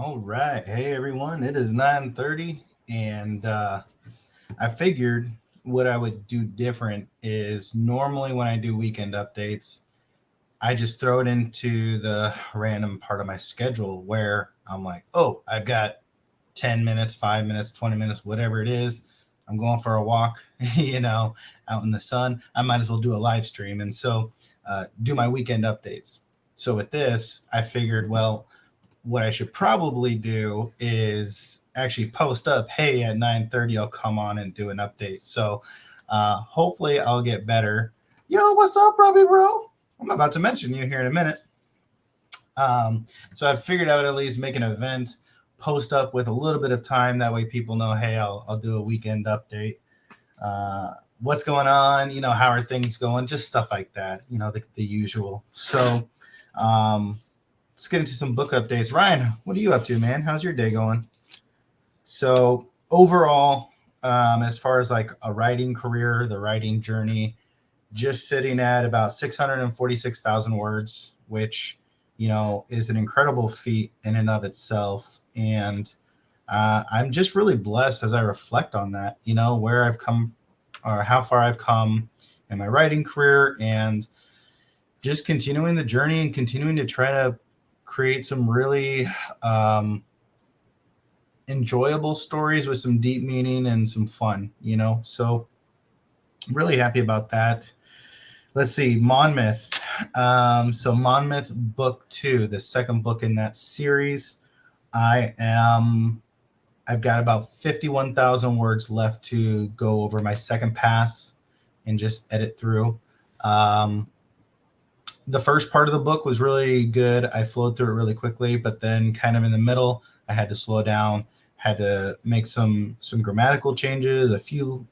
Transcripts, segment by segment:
All right. Hey everyone. It is 9:30 and I figured what I would do different is normally when I do weekend updates, I just throw it into the random part of my schedule where I'm like, "Oh, I've got 10 minutes, 5 minutes, 20 minutes, whatever it is. I'm going for a walk, out in the sun. I might as well do a live stream." And so do my weekend updates. So with this, I figured, well, what I should probably do is actually post up, hey, at 9:30 I'll come on and do an update. So hopefully I'll get better. Yo, what's up, Robbie bro? I'm about to mention you here in a minute. So I figured I would at least make an event, post up with a little bit of time. That way people know, hey, I'll do a weekend update. What's going on? How are things going? Just stuff like that, the usual. So um, let's get into some book updates. Ryan, what are you up to, man? How's your day going? So overall, as far as like a writing career, the writing journey, just sitting at about 646,000 words, which is an incredible feat in and of itself. And I'm just really blessed as I reflect on that. Where I've come or how far I've come in my writing career, and just continuing the journey and continuing to try to create some really enjoyable stories with some deep meaning and some fun. So I'm really happy about that. Let's see, Monmouth. So Monmouth book two, the second book in that series. I am I've got about 51,000 words left to go over my second pass and just edit through. Um, the first part of the book was really good. I flowed through it really quickly, but then kind of in the middle, I had to slow down, had to make some grammatical changes, a few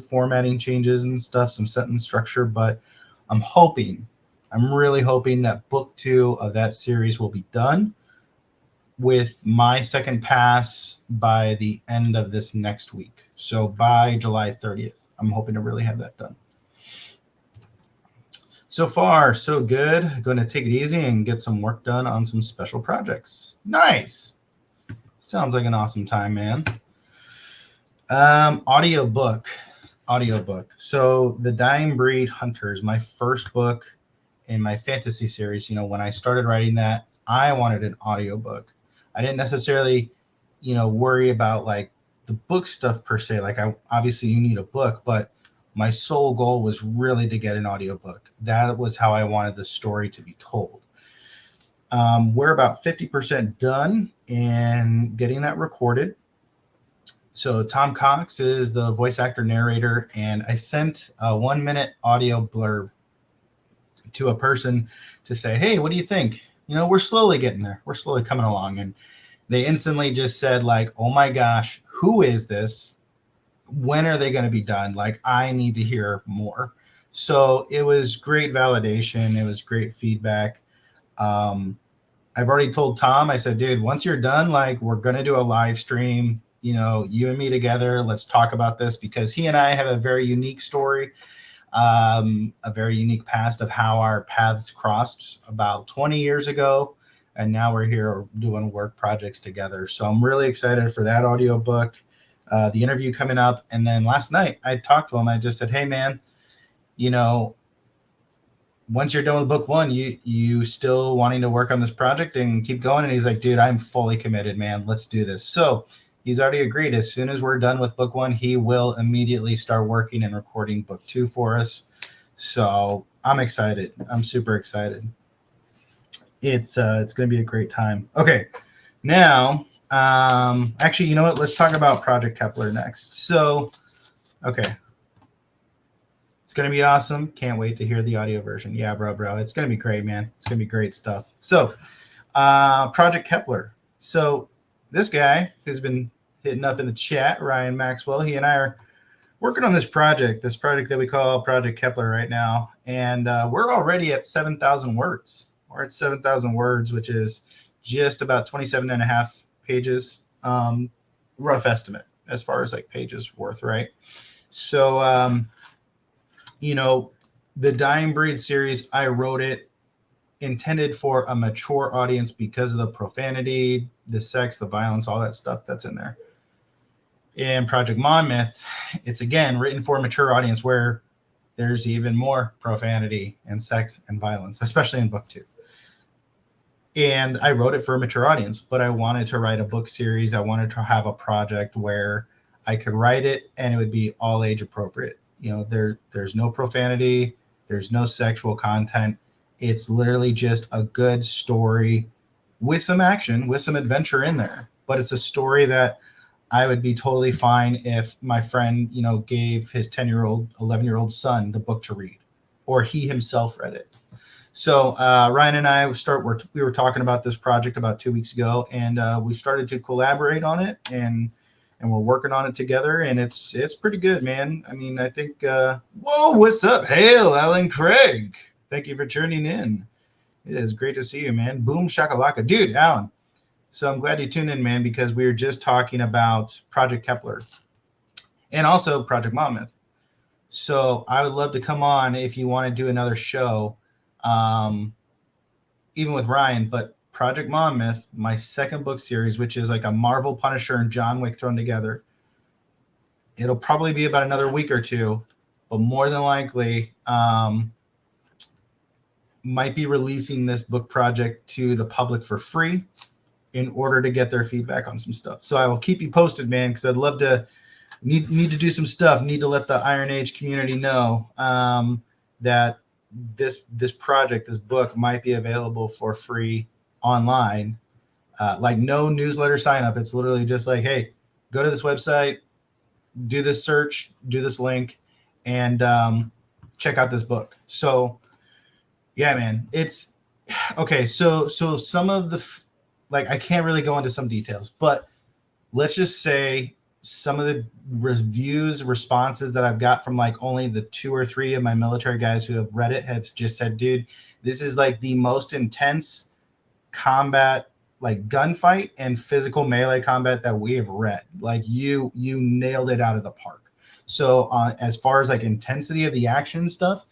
formatting changes and stuff, some sentence structure, but I'm hoping, I'm really hoping that book two of that series will be done with my second pass by the end of this next week. So by July 30th, I'm hoping to really have that done. So far, so good. Going to take it easy and get some work done on some special projects. Nice. Sounds like an awesome time, man. Audiobook. So The Dying Breed Hunters, my first book in my fantasy series. When I started writing that, I wanted an audiobook. I didn't necessarily, worry about like the book stuff per se. Like I obviously you need a book, but my sole goal was really to get an audiobook. That was how I wanted the story to be told. We're about 50% done in getting that recorded. So Tom Cox is the voice actor narrator, and I sent a 1 minute audio blurb to a person to say, hey, what do you think? We're slowly getting there. We're slowly coming along. And they instantly just said, like, oh my gosh, who is this? When are they going to be done? Like, I need to hear more. So it was great validation. It was great feedback. I've already told Tom, I said, dude, once you're done, like, we're going to do a live stream, you and me together. Let's talk about this, because he and I have a very unique story, a very unique past of how our paths crossed about 20 years ago. And now we're here doing work projects together. So I'm really excited for that audiobook, the interview coming up. And then last night I talked to him. I just said, hey, man, you know, once you're done with book one, you still wanting to work on this project and keep going? And he's like, dude, I'm fully committed, man. Let's do this. So he's already agreed. As soon as we're done with book one, he will immediately start working and recording book two for us. So I'm excited. I'm super excited. It's going to be a great time. Okay, now, actually, you know what? Let's talk about Project Kepler next. So, okay, it's going to be awesome. Can't wait to hear the audio version. Yeah, bro. It's going to be great, man. It's going to be great stuff. So, Project Kepler. So, this guy who's been hitting up in the chat, Ryan Maxwell, he and I are working on this project that we call Project Kepler right now. And we're already at 7,000 words. We're at 7,000 words, which is just about 27 and a half pages. Rough estimate as far as like pages worth, right? So, the Dying Breed series, I wrote it intended for a mature audience because of the profanity, the sex, the violence, all that stuff that's in there. In Project Monmouth, it's again written for a mature audience where there's even more profanity and sex and violence, especially in book 2. And I wrote it for a mature audience, but I wanted to write a book series. I wanted to have a project where I could write it and it would be all age appropriate. There's no profanity, there's no sexual content. It's literally just a good story with some action, with some adventure in there. But it's a story that I would be totally fine if my friend, gave his 10-year-old, 11-year-old son the book to read, or he himself read it. So Ryan and I we were talking about this project about 2 weeks ago, and we started to collaborate on it, and we're working on it together, and it's pretty good, man. I mean, I think, whoa, what's up? Hail, Alan Craig. Thank you for tuning in. It is great to see you, man. Boom shakalaka. Dude, Alan. So I'm glad you tuned in, man, because we were just talking about Project Kepler and also Project Monmouth. So I would love to come on if you want to do another show, even with Ryan, but Project Monmouth, my second book series, which is like a Marvel Punisher and John Wick thrown together. It'll probably be about another week or 2, but more than likely might be releasing this book project to the public for free in order to get their feedback on some stuff. So I will keep you posted, man, because I'd love to need to do some stuff. Need to let the Iron Age community know that this project, this book, might be available for free online. Like no newsletter sign up. It's literally just like, hey, go to this website, do this search, do this link, and check out this book. So yeah, man, it's okay. So some of the I can't really go into some details, but let's just say some of the responses that I've got from like only the 2 or 3 of my military guys who have read it have just said, dude, this is like the most intense combat, like gunfight and physical melee combat that we have read. Like you nailed it out of the park. So as far as like intensity of the action stuff,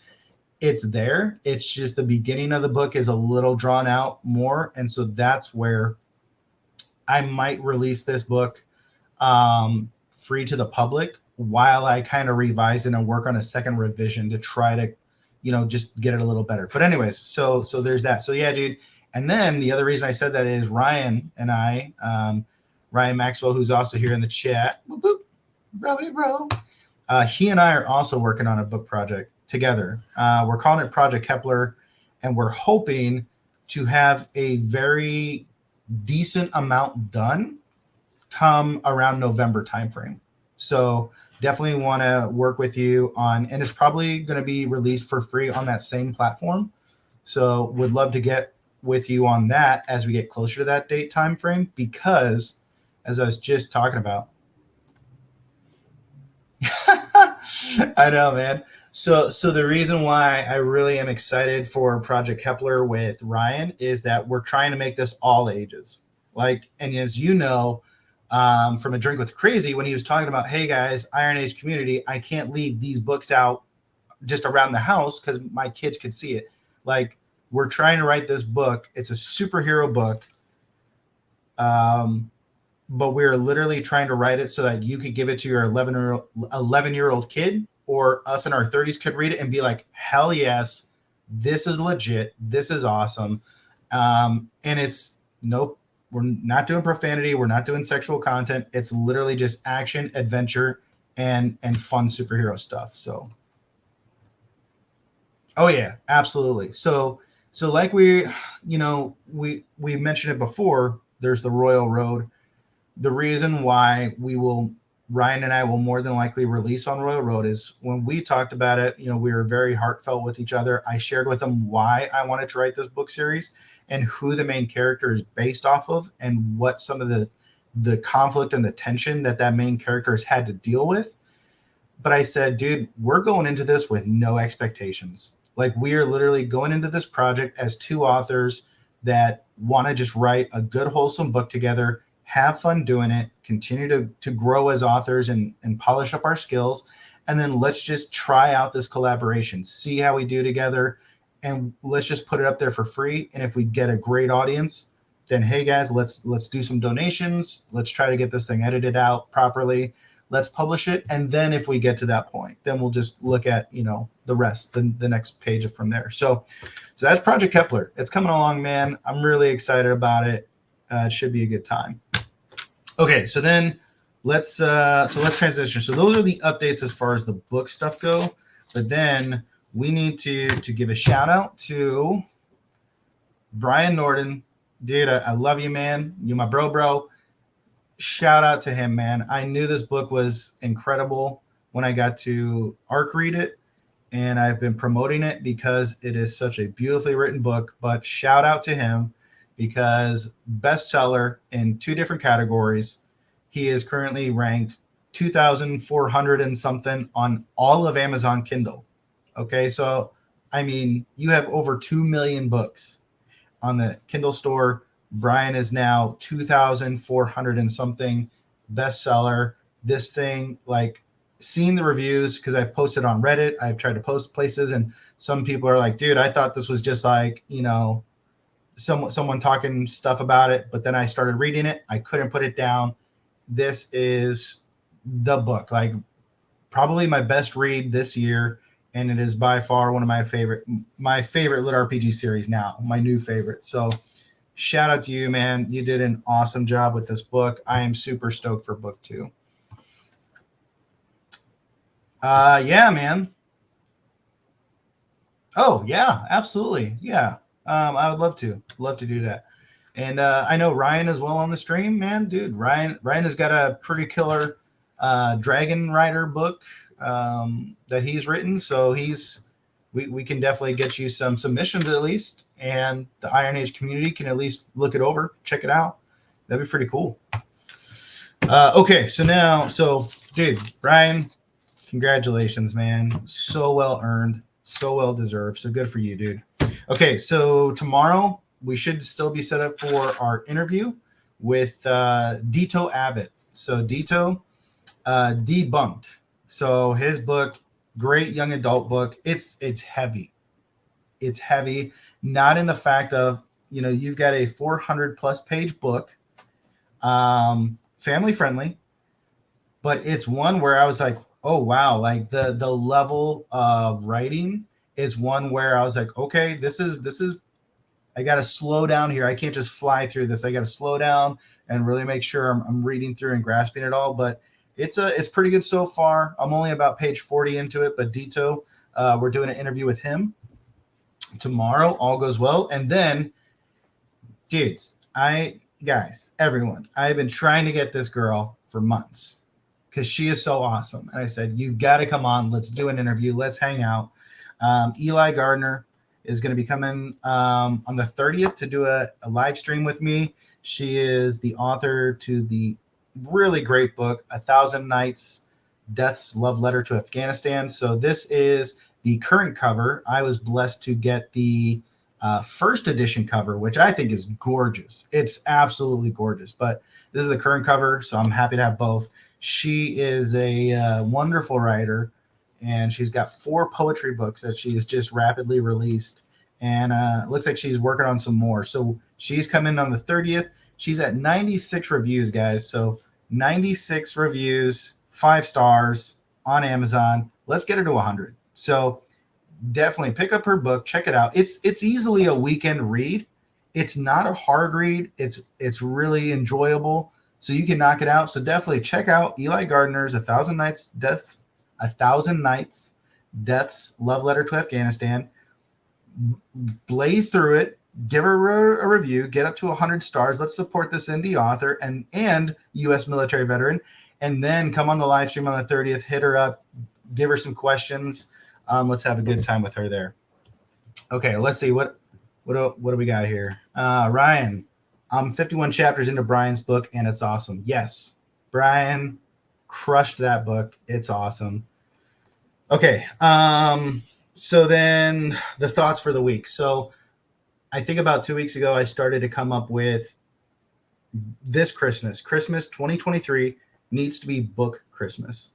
it's there. It's just the beginning of the book is a little drawn out more. And so that's where I might release this book free to the public while I kind of revise it and work on a second revision to try to, just get it a little better. But anyways, so there's that. So yeah, dude. And then the other reason I said that is Ryan and I, Ryan Maxwell, who's also here in the chat. Boop, boop, bro. He and I are also working on a book project together. We're calling it Project Kepler, and we're hoping to have a very decent amount done come around November timeframe. So definitely want to work with you on, and it's probably going to be released for free on that same platform. So would love to get with you on that as we get closer to that date timeframe, because as I was just talking about, I know, man. So the reason why I really am excited for Project Kepler with Ryan is that we're trying to make this all ages. And as you know, from A Drink with Crazy, when he was talking about, hey guys, Iron Age community, I can't leave these books out just around the house because my kids could see it. We're trying to write this book. It's a superhero book. But we're literally trying to write it so that you could give it to your 11-year-old kid, or us in our 30s could read it and be like, hell yes, this is legit. This is awesome. And it's nope. We're not doing profanity. We're not doing sexual content. It's literally just action, adventure, and fun superhero stuff. So, oh yeah, absolutely. So like we mentioned it before, there's the Royal Road. The reason why Ryan and I will more than likely release on Royal Road is when we talked about it, we were very heartfelt with each other. I shared with him why I wanted to write this book series and who the main character is based off of and what some of the conflict and the tension that main character has had to deal with. But I said, dude, we're going into this with no expectations. We are literally going into this project as 2 authors that want to just write a good, wholesome book together, have fun doing it, continue to grow as authors and polish up our skills. And then let's just try out this collaboration, see how we do together. and let's just put it up there for free. And if we get a great audience, then hey guys, let's do some donations. Let's try to get this thing edited out properly. Let's publish it. And then if we get to that point, then we'll just look at, the rest, the next page from there. So that's Project Kepler. It's coming along, man. I'm really excited about it. It should be a good time. Okay, so then let's transition. So those are the updates as far as the book stuff go. But then we need to give a shout out to Brian Norden. Dude, I love you, man. You my bro. Shout out to him, man. I knew this book was incredible when I got to ARC read it, and I've been promoting it because it is such a beautifully written book. But shout out to him because bestseller in 2 different categories. He is currently ranked 2,400 and something on all of Amazon Kindle. Okay, so I mean, you have over 2 million books on the Kindle store. Brian is now 2,400 and something bestseller. This thing, like, seeing the reviews, because I've posted on Reddit, I've tried to post places, and some people are like, dude, I thought this was just like, someone talking stuff about it, but then I started reading it. I couldn't put it down. This is the book, like probably my best read this year, and it is by far one of my favorite lit RPG series now, my new favorite. So shout out to you, man. You did an awesome job with this book. I am super stoked for book 2. Yeah, man. Oh, yeah, absolutely. Yeah. I would love to do that. And I know Ryan as well on the stream, man. Dude, Ryan has got a pretty killer Dragon Rider book that he's written. So we can definitely get you some submissions at least, and the Iron Age community can at least look it over, check it out. That'd be pretty cool. Okay, so dude, Ryan, congratulations, man. So well earned, so well deserved. So good for you, dude. Okay, so tomorrow we should still be set up for our interview with Dito Abbott. So Dito Debunked. So his book, great young adult book. It's heavy. It's heavy, not in the fact of, you've got a 400 plus page book, family friendly, but it's one where I was like, oh wow, like the level of writing is one where I was like, okay, this is I got to slow down here. I can't just fly through this. I got to slow down and really make sure I'm reading through and grasping it all. But it's pretty good so far. I'm only about page 40 into it, but Dito, we're doing an interview with him tomorrow. All goes well. And then, dudes, everyone, I've been trying to get this girl for months because she is so awesome. And I said, you've got to come on. Let's do an interview. Let's hang out. Eli Gardner is going to be coming on the 30th to do a live stream with me. She is the author to the really great book, 1,000 Nights, Death's Love Letter to Afghanistan. So this is the current cover. I was blessed to get the first edition cover, which I think is gorgeous. It's absolutely gorgeous. But this is the current cover, so I'm happy to have both. She is a wonderful writer, and she's got 4 poetry books that she has just rapidly released. And it looks like she's working on some more. So she's coming on the 30th. She's at 96 reviews, guys. So 96 reviews, 5 stars on Amazon. Let's get her to 100. So definitely pick up her book. Check it out. It's easily a weekend read. It's not a hard read. It's really enjoyable. So you can knock it out. So definitely check out Eli Gardner's 1,000 Nights, Death's Love Letter to Afghanistan. Blaze through it, give her a review, get up to 100 stars. Let's support this indie author and U.S. military veteran, and then come on the live stream on the 30th, hit her up, give her some questions. Let's have a good time with her there. Okay, let's see what do we got here. Ryan, I'm 51 chapters into Brian's book, and it's awesome. Yes, Brian crushed that book. It's awesome. Okay, so then the thoughts for the week. So I think about 2 weeks ago, I started to come up with this Christmas 2023 needs to be book Christmas.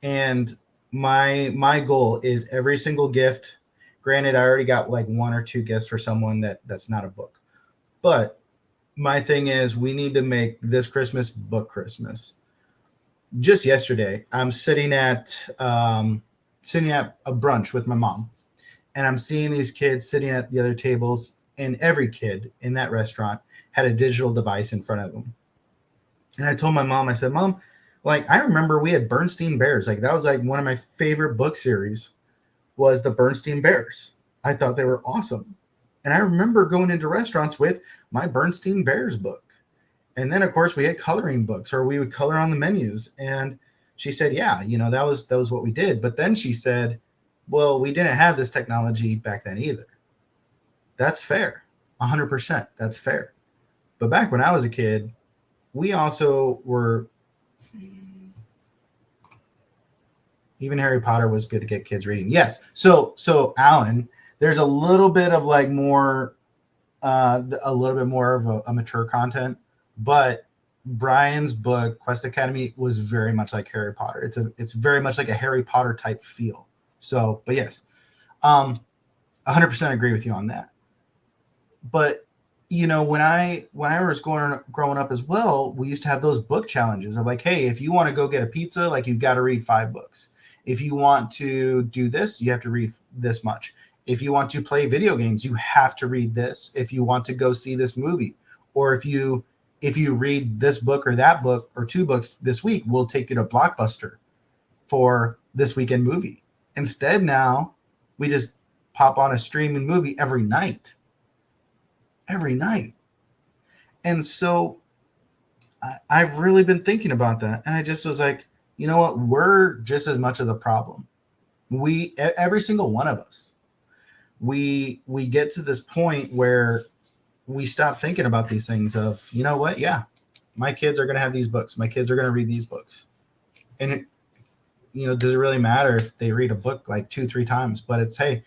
And my goal is every single gift, Granted, I already got like 1 or 2 gifts for someone that's not a book. But my thing is, we need to make this Christmas book Christmas. Just yesterday, I'm sitting at a brunch with my mom, and I'm seeing these kids sitting at the other tables, and every kid in that restaurant had a digital device in front of them. And I told my mom, I said, Mom, like I remember we had Bernstein Bears. Like that was like one of my favorite book series was the Bernstein Bears. I thought they were awesome. And I remember going into restaurants with my Bernstein Bears book. And then of course we had coloring books or we would color on the menus. And she said, yeah, that was what we did. But then she said, well, we didn't have this technology back then either. That's fair. 100%. That's fair. But back when I was a kid, we also were, even Harry Potter was good to get kids reading. Yes. So Alan, there's a little bit of like more, a little bit more of a mature content, but Brian's book Quest Academy was very much like Harry Potter. It's very much like a Harry Potter type feel. So, but yes, 100% agree with you on that. But when I was growing up as well, we used to have those book challenges of like, hey, if you want to go get a pizza, like you've got to read 5 books. If you want to do this, you have to read this much. If you want to play video games, you have to read this. If you want to go see this movie, or if you read this book or that book or 2 books this week, we'll take you to Blockbuster for this weekend movie. Instead, now we just pop on a streaming movie every night. And so I've really been thinking about that. And I just was like, you know what? We're just as much of the problem. Every single one of us, we get to this point where we stop thinking about these things of, you know what? Yeah, my kids are going to have these books. My kids are going to read these books. And does it really matter if they read a book like 2-3 times? But it's, hey,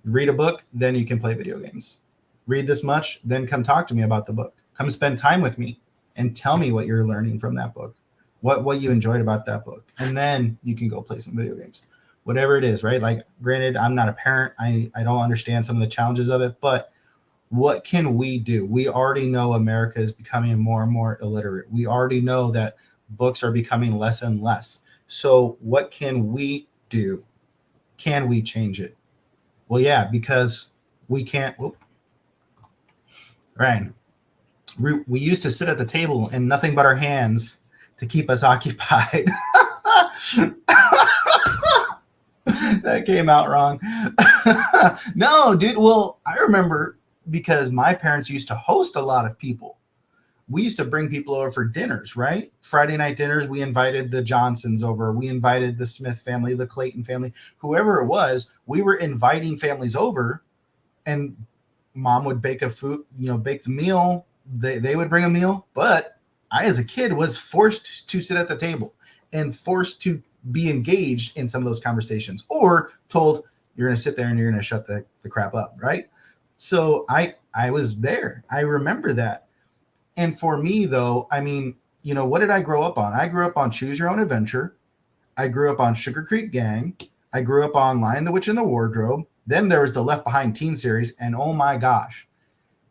read a book, then you can play video games. Read this much, then come talk to me about the book. Come spend time with me and tell me what you're learning from that book, what you enjoyed about that book. And then you can go play some video games, whatever it is, right? Like, granted, I'm not a parent. I don't understand some of the challenges of it, but what can we do? We already know America is becoming more and more illiterate. We already know that books are becoming less and less. So what can we do? Can we change it? Well, yeah, because we can't. Ryan, we used to sit at the table and nothing but our hands to keep us occupied. That came out wrong. No, dude. Well, I remember because my parents used to host a lot of people. We used to bring people over for dinners, right? Friday night dinners. We invited the Johnsons over. We invited the Smith family, the Clayton family, whoever it was. We were inviting families over, and Mom would bake bake the meal. They would bring a meal, but I, as a kid, was forced to sit at the table and forced to be engaged in some of those conversations, or told you're going to sit there and you're going to shut the crap up, right? So I was there. I remember that. And for me, though, I mean, what did I grow up on? I grew up on Choose Your Own Adventure. I grew up on Sugar Creek Gang. I grew up on Lion, the Witch, and the Wardrobe. Then there was the Left Behind Teen series, and oh my gosh,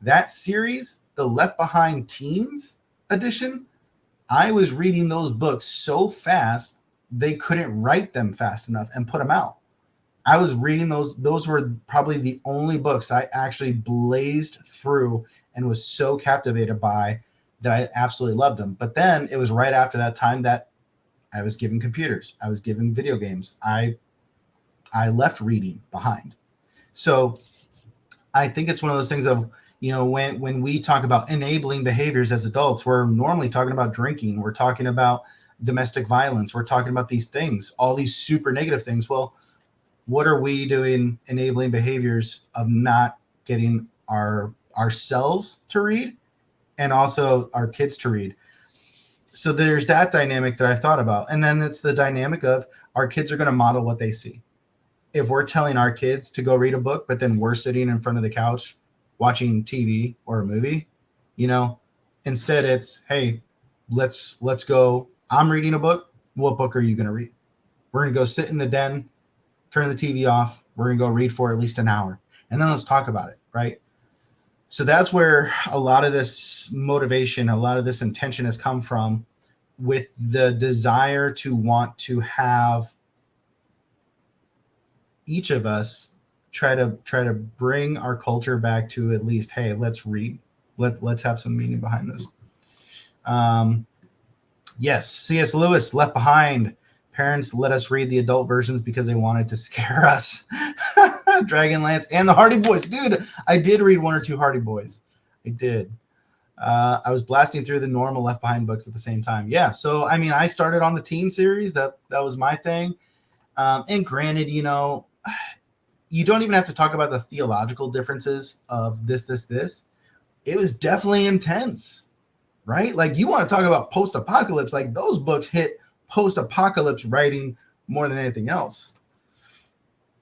that series, the Left Behind Teens edition, I was reading those books so fast they couldn't write them fast enough and put them out. I was reading those. Those were probably the only books I actually blazed through and was so captivated by that I absolutely loved them. But then it was right after that time that I was given computers. I was given video games. I left reading behind. So I think it's one of those things of, when we talk about enabling behaviors as adults, we're normally talking about drinking. We're talking about domestic violence. We're talking about these things, all these super negative things. Well, what are we doing enabling behaviors of not getting ourselves to read and also our kids to read? So there's that dynamic that I've thought about. And then it's the dynamic of our kids are going to model what they see. If we're telling our kids to go read a book, but then we're sitting in front of the couch watching TV or a movie, instead it's, hey, let's go. I'm reading a book. What book are you going to read? We're going to go sit in the den turn the TV off. We're going to go read for at least an hour. And then let's talk about it, right? So that's where a lot of this motivation, a lot of this intention has come from, with the desire to want to have each of us try to bring our culture back to at least, hey, let's read. Let's have some meaning behind this. Yes, C.S. Lewis, Left Behind. Parents let us read the adult versions because they wanted to scare us. Dragonlance and the Hardy Boys. Dude, I did read one or two Hardy Boys. I did. I was blasting through the normal Left Behind books at the same time. Yeah, so, I mean, I started on the teen series. That was my thing. And granted, you know, you don't even have to talk about the theological differences of this. It was definitely intense, right? Like, you want to talk about post-apocalypse, like those books hit post-apocalypse writing more than anything else.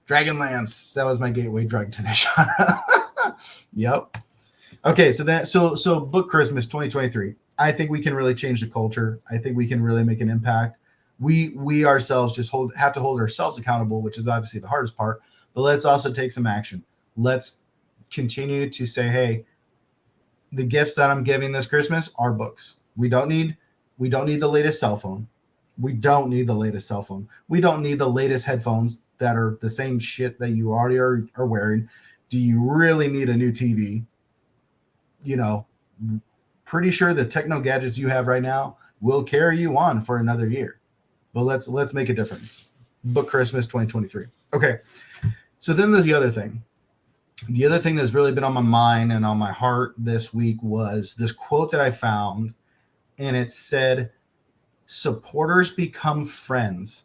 Dragonlance, that was my gateway drug to this genre. Yep. Okay, so Book Christmas 2023. I think we can really change the culture. I think we can really make an impact. We ourselves just have to hold ourselves accountable, which is obviously the hardest part. But let's also take some action. Let's continue to say, hey, the gifts that I'm giving this Christmas are books. We don't need the latest cell phone. We don't need the latest cell phone. We don't need the latest headphones that are the same shit that you already are wearing. Do you really need a new TV? You know, pretty sure the techno gadgets you have right now will carry you on for another year. But let's make a difference. Book Christmas 2023. Okay. So then there's the other thing. The other thing that's really been on my mind and on my heart this week was this quote that I found, and it said, supporters become friends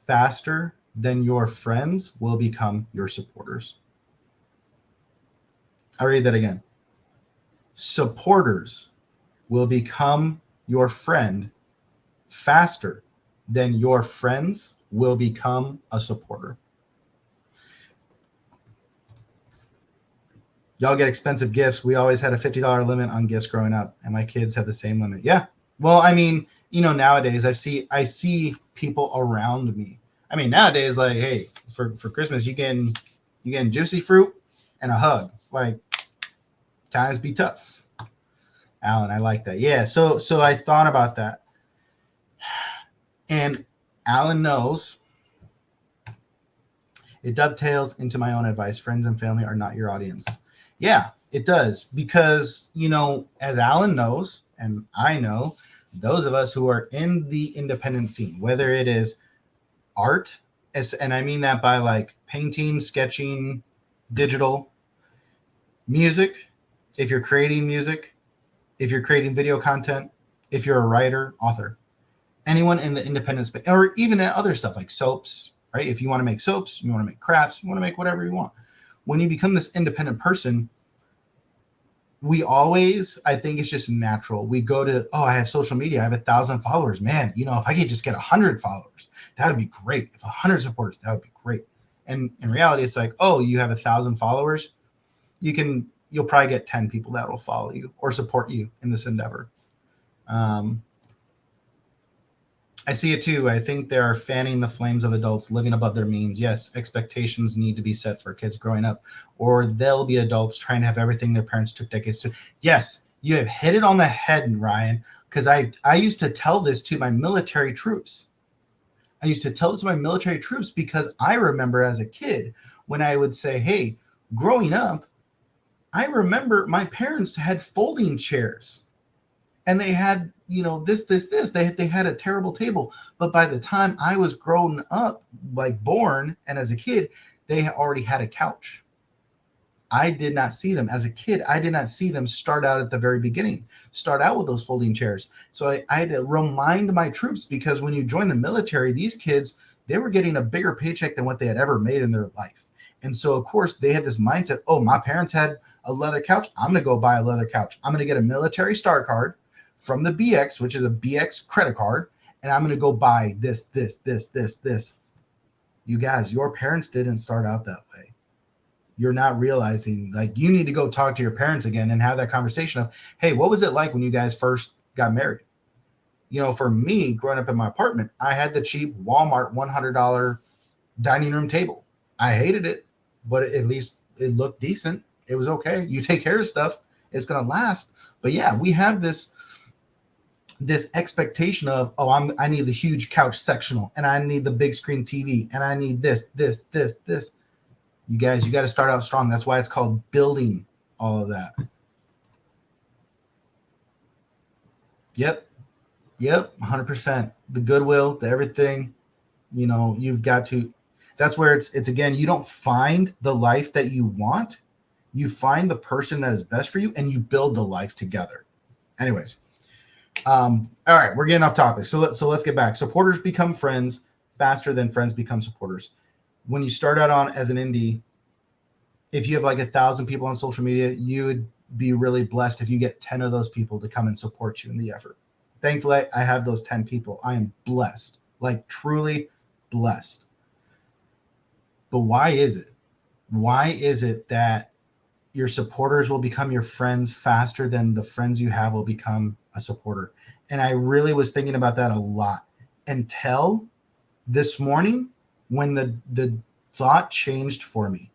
faster than your friends will become your supporters. I read that again. Supporters will become your friend faster than your friends will become a supporter. Y'all get expensive gifts. We always had a $50 limit on gifts growing up, and my kids have the same limit. Yeah. Well, I mean, you know, nowadays I see people around me. I mean, nowadays, like, hey, for Christmas, you getting juicy fruit and a hug. Like, times be tough. Alan, I like that. Yeah. So I thought about that, and Alan knows it dovetails into my own advice. Friends and family are not your audience. Yeah, it does, because, you know, as Alan knows, and I know, those of us who are in the independent scene, whether it is art, and I mean that by like painting, sketching, digital, music, if you're creating music, if you're creating video content, if you're a writer, author, anyone in the independent space, or even other stuff like soaps, right? If you want to make soaps, you want to make crafts, you want to make whatever you want. When you become this independent person, we always, I think it's just natural. We go to, I have social media. I have 1,000 followers. Man, you know, if I could just get 100 followers, that would be great. If 100 supporters, that would be great. And in reality, it's like, you have 1,000 followers. You'll probably get 10 people that will follow you or support you in this endeavor. I see it too. I think they are fanning the flames of adults living above their means. Yes, expectations need to be set for kids growing up, or they'll be adults trying to have everything their parents took decades to. Yes, you have hit it on the head, Ryan, because I used to tell this to my military troops. Because I remember as a kid when I would say, hey, growing up, I remember my parents had folding chairs. And they had, you know, this. They had a terrible table. But by the time I was grown up, like born, and as a kid, they already had a couch. I did not see them. As a kid, I did not see them start out at the very beginning, start out with those folding chairs. So I had to remind my troops, because when you join the military, these kids, they were getting a bigger paycheck than what they had ever made in their life. And so, of course, they had this mindset, my parents had a leather couch. I'm going to go buy a leather couch. I'm going to get a military star card from the BX, which is a BX credit card, and I'm going to go buy this. You guys, your parents didn't start out that way. You're not realizing, like, you need to go talk to your parents again and have that conversation of, hey, what was it like when you guys first got married? You know, for me, growing up in my apartment, I had the cheap Walmart $100 dining room table. I hated it, but at least it looked decent. It was okay. You take care of stuff, it's gonna last. But yeah, we have this expectation of, oh, I need the huge couch sectional, and I need the big screen TV, and I need this. You guys, you got to start out strong. That's why it's called building all of that. Yep, 100%. The goodwill, the everything. You've got to. That's where it's again. You don't find the life that you want. You find the person that is best for you, and you build the life together. Anyways, all right, we're getting off topic. So let's get back. Supporters become friends faster than friends become supporters. When you start out on as an indie, if you have like 1,000 people on social media, you would be really blessed if you get 10 of those people to come and support you in the effort. Thankfully, I have those 10 people. I am blessed, like truly blessed. But why is it? Why is it that your supporters will become your friends faster than the friends you have will become a supporter? And I really was thinking about that a lot until this morning when the thought changed for me.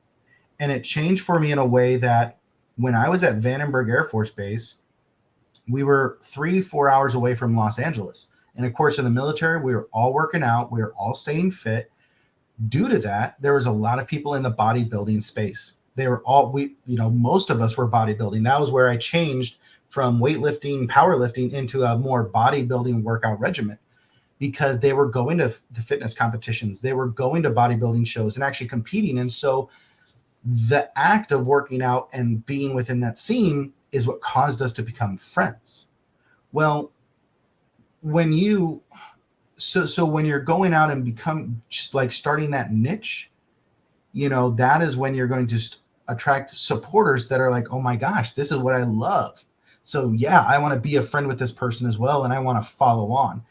And it changed for me in a way that when I was at Vandenberg Air Force Base, we were 3-4 hours away from Los Angeles. And of course, in the military, we were all working out. We were all staying fit. Due to that, there was a lot of people in the bodybuilding space. They were all, most of us were bodybuilding. That was where I changed from weightlifting, powerlifting into a more bodybuilding workout regimen, because they were going to the fitness competitions. They were going to bodybuilding shows and actually competing. And so the act of working out and being within that scene is what caused us to become friends. Well, when you when you're going out and become just like starting that niche, that is when you're going to attract supporters that are like, oh my gosh, this is what I love. So yeah, I want to be a friend with this person as well, and I want to follow on.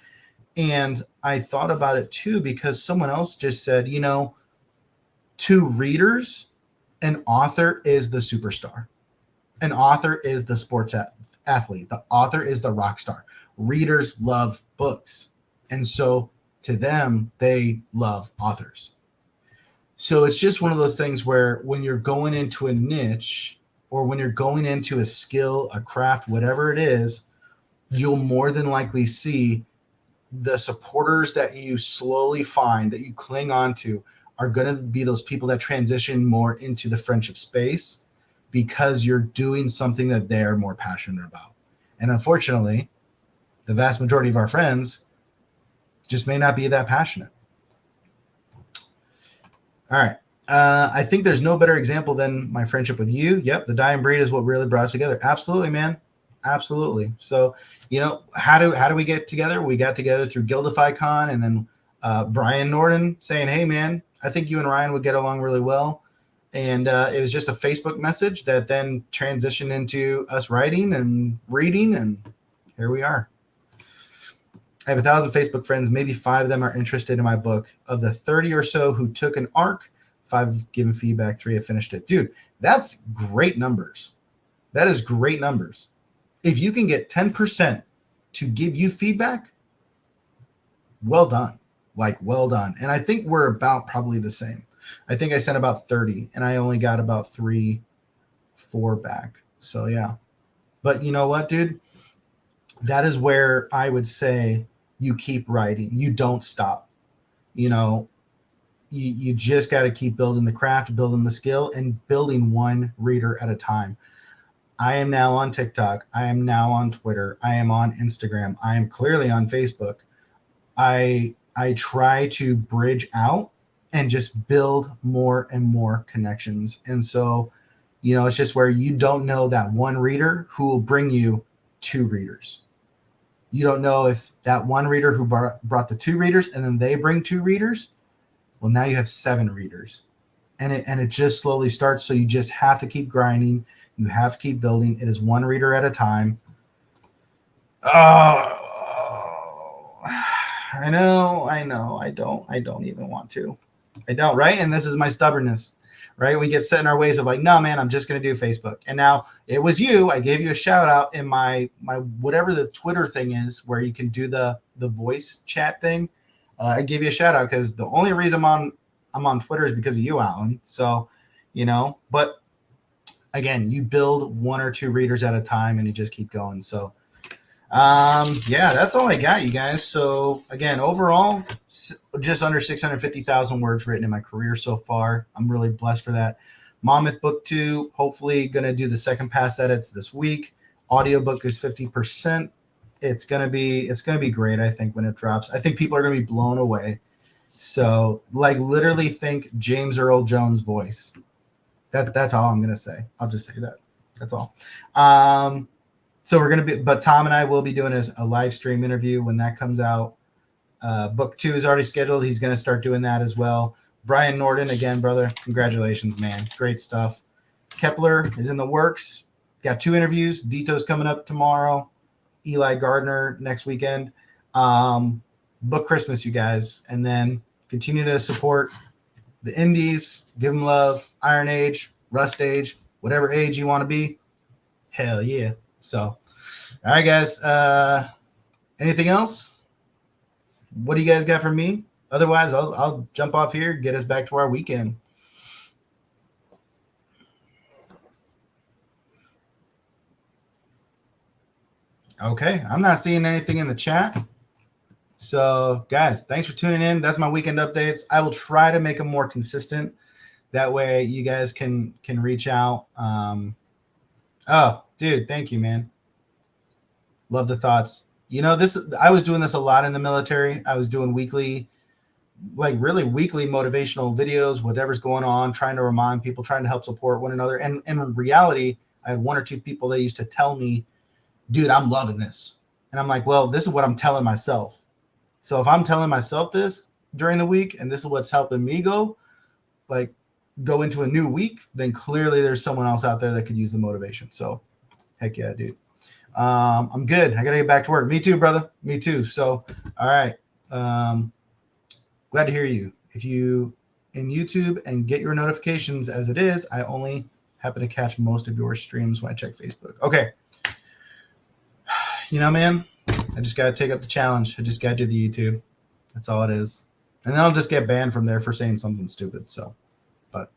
And I thought about it too, because someone else just said, to readers, an author is the superstar. An author is the sports athlete. The author is the rock star. Readers love books. And so to them, they love authors. So it's just one of those things where when you're going into a niche, or when you're going into a skill, a craft, whatever it is, you'll more than likely see the supporters that you slowly find, that you cling on to, are going to be those people that transition more into the friendship space, because you're doing something that they're more passionate about. And unfortunately, the vast majority of our friends just may not be that passionate. All right. I think there's no better example than my friendship with you. Yep. The Dying Breed is what really brought us together. Absolutely, man. Absolutely. So, how do we get together? We got together through GuildifyCon, and then Brian Norden saying, hey, man, I think you and Ryan would get along really well. And it was just a Facebook message that then transitioned into us writing and reading, and here we are. I have 1,000 Facebook friends. Maybe 5 of them are interested in my book. Of the 30 or so who took an ARC, 5 have given feedback, 3 have finished it. Dude, that's great numbers. That is great numbers. If you can get 10% to give you feedback, well done. Like, well done. And I think we're about probably the same. I think I sent about 30, and I only got about 3-4 back. So, yeah. But you know what, dude? That is where I would say you keep writing. You don't stop. You just got to keep building the craft, building the skill, and building one reader at a time. I am now on TikTok. I am now on Twitter. I am on Instagram. I am clearly on Facebook. I try to bridge out and just build more and more connections. And so, it's just where you don't know that one reader who will bring you 2 readers. You don't know if that one reader who brought the 2 readers and then they bring 2 readers. Well, now you have 7 readers, and it just slowly starts. So you just have to keep grinding. You have to keep building. It is one reader at a time. Oh, I know. I don't even want to. I don't, right? And this is my stubbornness, right? We get set in our ways of like, no, man, I'm just going to do Facebook. And now it was you. I gave you a shout out in my whatever the Twitter thing is, where you can do the voice chat thing. I gave you a shout out because the only reason I'm I'm on Twitter is because of you, Alan. So, but again, you build 1 or 2 readers at a time and you just keep going. So, yeah, that's all I got, you guys. So again, overall, just under 650,000 words written in my career so far. I'm really blessed for that. Monmouth Book 2, hopefully going to do the second pass edits this week. Audiobook is 50%. It's gonna be great, I think, when it drops. I think people are gonna be blown away. So, like, literally think James Earl Jones voice. That's all I'm gonna say. I'll just say that. That's all. So we're gonna be, but Tom and I will be doing a live stream interview when that comes out. Book 2 is already scheduled. He's gonna start doing that as well. Brian Norden, again, brother, congratulations, man. Great stuff. Kepler is in the works. Got 2 interviews. Dito's coming up tomorrow. Eli Gardner next weekend. Book Christmas, you guys, and then continue to support the indies. Give them love. Iron Age, Rust Age, whatever age you want to be. Hell yeah. So, all right, guys. Anything else? What do you guys got for me? Otherwise, I'll jump off here, get us back to our weekend. Okay, I'm not seeing anything in the chat. So, guys, thanks for tuning in. That's my weekend updates. I will try to make them more consistent. That way you guys can reach out. Oh, dude, thank you, man. Love the thoughts. I was doing this a lot in the military. I was doing weekly motivational videos, whatever's going on, trying to remind people, trying to help support one another. And in reality, I had 1 or 2 people that used to tell me, dude, I'm loving this. And I'm like, well, this is what I'm telling myself. So if I'm telling myself this during the week and this is what's helping me go into a new week, then clearly there's someone else out there that could use the motivation. So heck yeah, dude. I'm good. I got to get back to work. Me too, brother. Me too. So, all right. Glad to hear you. If you in YouTube and get your notifications as it is, I only happen to catch most of your streams when I check Facebook. Okay. Man, I just got to take up the challenge. I just got to do the YouTube. That's all it is. And then I'll just get banned from there for saying something stupid. So, but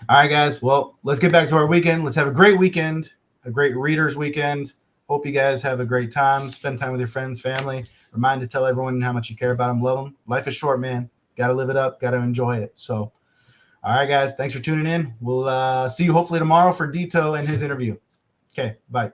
all right, guys. Well, let's get back to our weekend. Let's have a great weekend, a great readers weekend. Hope you guys have a great time. Spend time with your friends, family. Remind to tell everyone how much you care about them, love them. Life is short, man. Got to live it up. Got to enjoy it. So, all right, guys. Thanks for tuning in. We'll see you hopefully tomorrow for Dito and his interview. Okay, bye.